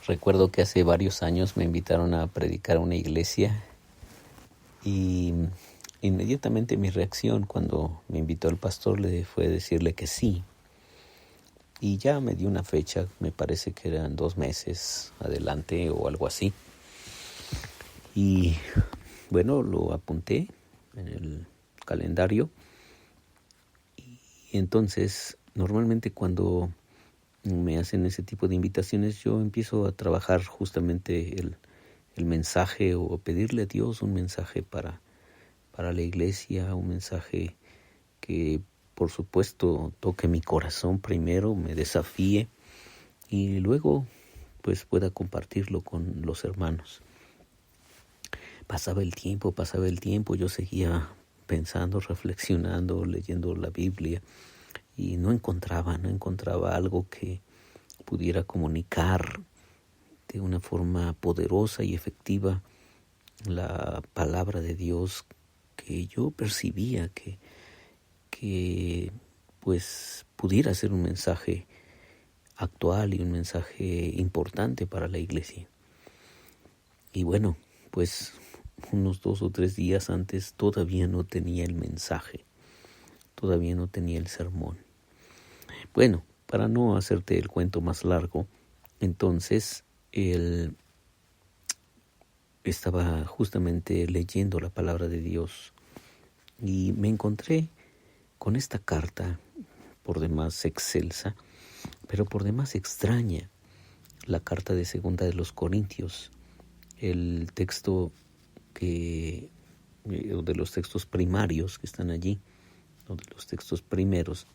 Recuerdo que hace varios años me invitaron a predicar a una iglesia y inmediatamente mi reacción cuando me invitó el pastor fue decirle que sí. Y ya me dio una fecha, me parece que eran 2 meses adelante o algo así. Y bueno, lo apunté en el calendario. Y entonces, normalmente cuando me hacen ese tipo de invitaciones, yo empiezo a trabajar justamente el mensaje o pedirle a Dios un mensaje para la iglesia, un mensaje que por supuesto toque mi corazón primero, me desafíe y luego pues pueda compartirlo con los hermanos. Pasaba el tiempo, yo seguía pensando, reflexionando, leyendo la Biblia y no encontraba algo que pudiera comunicar de una forma poderosa y efectiva la palabra de Dios que yo percibía que pues pudiera ser un mensaje actual y un mensaje importante para la iglesia. Y bueno, pues unos 2 o 3 días antes todavía no tenía el mensaje, todavía no tenía el sermón. Bueno, para no hacerte el cuento más largo, entonces él estaba justamente leyendo la palabra de Dios y me encontré con esta carta, por demás excelsa, pero por demás extraña, la carta de 2 de los Corintios, el texto de los textos primarios que están allí, o de los textos primeros,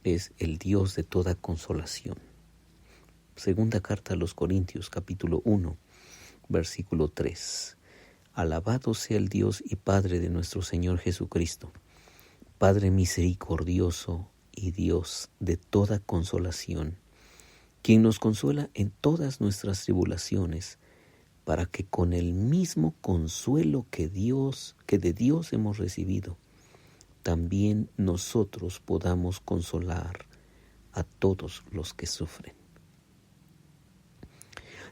es el Dios de toda consolación. 2 carta a los Corintios, capítulo 1, versículo 3. Alabado sea el Dios y Padre de nuestro Señor Jesucristo, Padre misericordioso y Dios de toda consolación, quien nos consuela en todas nuestras tribulaciones, para que con el mismo consuelo que de Dios hemos recibido, también nosotros podamos consolar a todos los que sufren.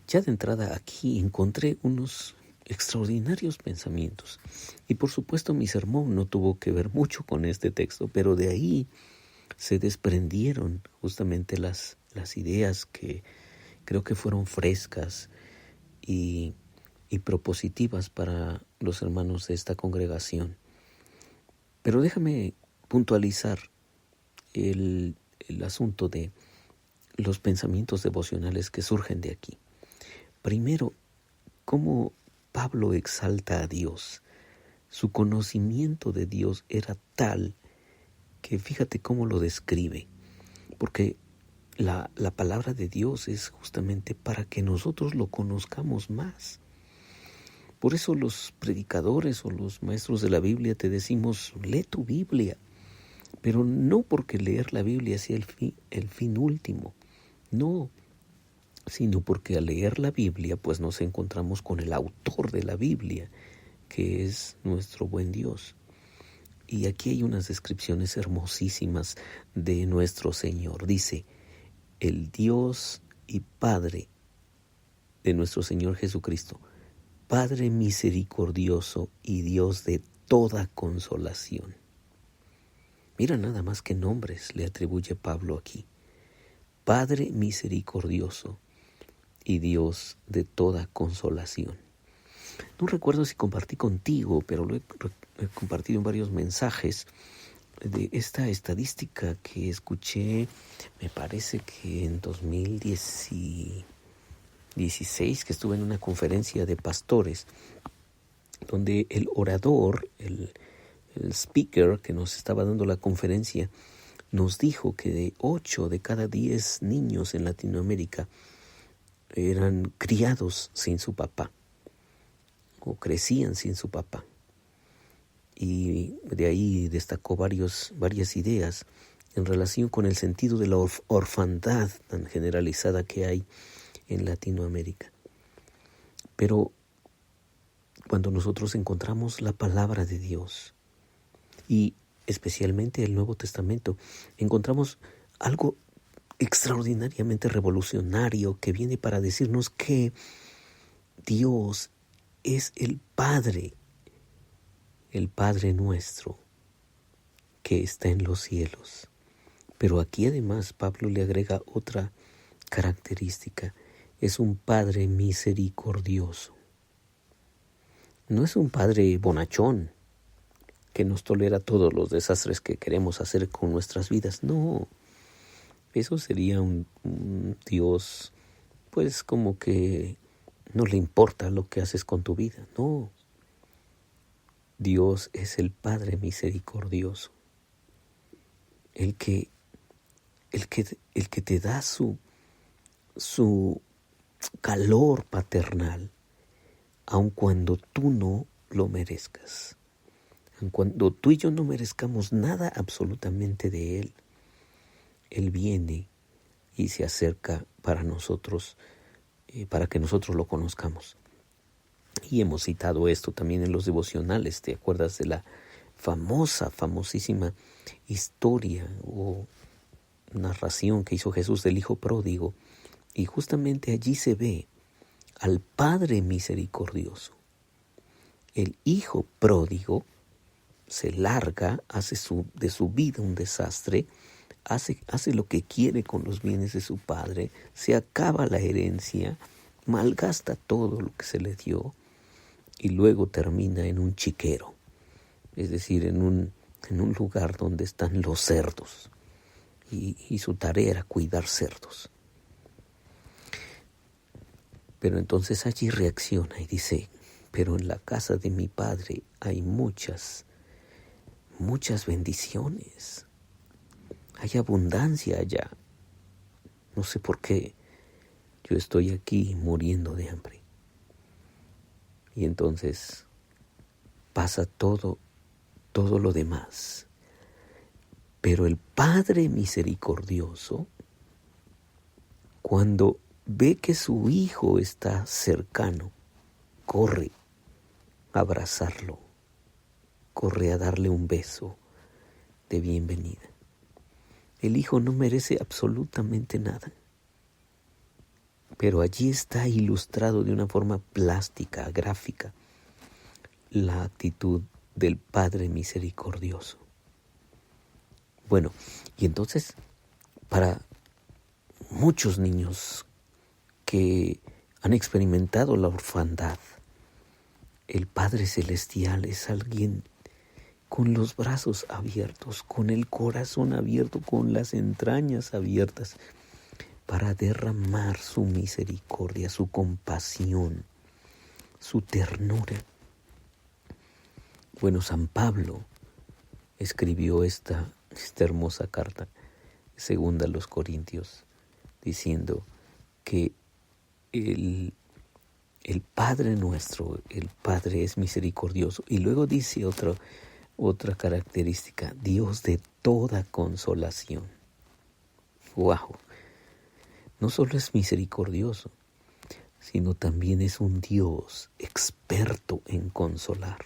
Ya de entrada aquí encontré unos extraordinarios pensamientos. Y por supuesto mi sermón no tuvo que ver mucho con este texto, pero de ahí se desprendieron justamente las ideas que creo que fueron frescas y propositivas para los hermanos de esta congregación. Pero déjame puntualizar el asunto de los pensamientos devocionales que surgen de aquí. Primero, cómo Pablo exalta a Dios. Su conocimiento de Dios era tal que fíjate cómo lo describe, porque la palabra de Dios es justamente para que nosotros lo conozcamos más. Por eso los predicadores o los maestros de la Biblia te decimos, lee tu Biblia, pero no porque leer la Biblia sea el fin último, no, sino porque al leer la Biblia pues nos encontramos con el autor de la Biblia, que es nuestro buen Dios. Y aquí hay unas descripciones hermosísimas de nuestro Señor. Dice, el Dios y Padre de nuestro Señor Jesucristo, Padre misericordioso y Dios de toda consolación. Mira nada más qué nombres le atribuye Pablo aquí. Padre misericordioso y Dios de toda consolación. No recuerdo si compartí contigo, pero lo he compartido en varios mensajes de esta estadística que escuché, me parece que en 2016, que estuve en una conferencia de pastores, donde el orador, el speaker que nos estaba dando la conferencia, nos dijo que de 8 de cada 10 niños en Latinoamérica eran criados sin su papá o crecían sin su papá. Y de ahí destacó varias ideas en relación con el sentido de la orfandad tan generalizada que hay en Latinoamérica. Pero cuando nosotros encontramos la palabra de Dios y especialmente el Nuevo Testamento, encontramos algo extraordinariamente revolucionario que viene para decirnos que Dios es el Padre nuestro que está en los cielos. Pero aquí además Pablo le agrega otra característica. Es un Padre misericordioso. No es un Padre bonachón que nos tolera todos los desastres que queremos hacer con nuestras vidas. No, eso sería un Dios, pues como que no le importa lo que haces con tu vida. No, Dios es el Padre misericordioso, el que te da su calor paternal, aun cuando tú no lo merezcas. Aun cuando tú y yo no merezcamos nada absolutamente de Él, Él viene y se acerca para nosotros, para que nosotros lo conozcamos. Y hemos citado esto también en los devocionales. ¿Te acuerdas de la famosísima historia o narración que hizo Jesús del Hijo Pródigo? Y justamente allí se ve al Padre misericordioso. El Hijo Pródigo se larga, hace de su vida un desastre, hace lo que quiere con los bienes de su padre, se acaba la herencia, malgasta todo lo que se le dio y luego termina en un chiquero, es decir, en un lugar donde están los cerdos y su tarea era cuidar cerdos. Pero entonces allí reacciona y dice, pero en la casa de mi padre hay muchas bendiciones. Hay abundancia allá. No sé por qué yo estoy aquí muriendo de hambre. Y entonces pasa todo lo demás. Pero el Padre misericordioso, cuando ve que su hijo está cercano, corre a abrazarlo, corre a darle un beso de bienvenida. El hijo no merece absolutamente nada, pero allí está ilustrado de una forma plástica, gráfica, la actitud del Padre misericordioso. Bueno, y entonces, para muchos niños que han experimentado la orfandad, el Padre Celestial es alguien con los brazos abiertos, con el corazón abierto, con las entrañas abiertas, para derramar su misericordia, su compasión, su ternura. Bueno, San Pablo escribió esta hermosa carta, segunda a los Corintios, diciendo que el Padre nuestro, el Padre es misericordioso. Y luego dice otra característica, Dios de toda consolación. ¡Wow! No solo es misericordioso, sino también es un Dios experto en consolar.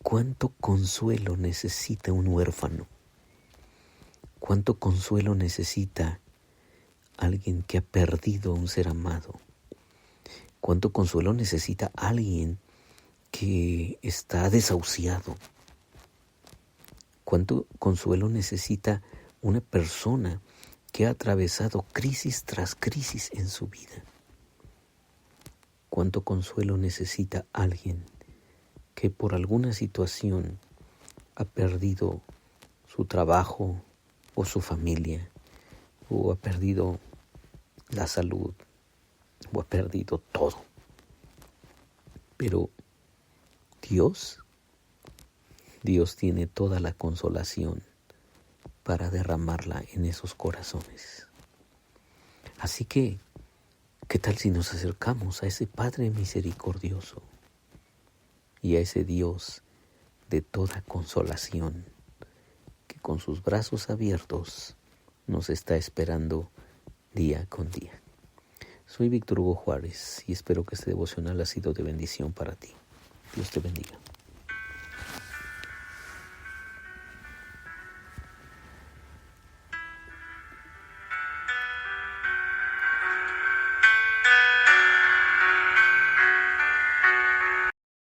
¿Cuánto consuelo necesita un huérfano? ¿Cuánto consuelo necesita alguien que ha perdido a un ser amado? ¿Cuánto consuelo necesita alguien que está desahuciado? ¿Cuánto consuelo necesita una persona que ha atravesado crisis tras crisis en su vida? ¿Cuánto consuelo necesita alguien que por alguna situación ha perdido su trabajo o su familia, o ha perdido la salud, o ha perdido todo? Pero Dios tiene toda la consolación para derramarla en esos corazones. Así que, ¿qué tal si nos acercamos a ese Padre misericordioso y a ese Dios de toda consolación que con sus brazos abiertos nos está esperando día con día? Soy Víctor Hugo Juárez y espero que este devocional ha sido de bendición para ti. Dios te bendiga.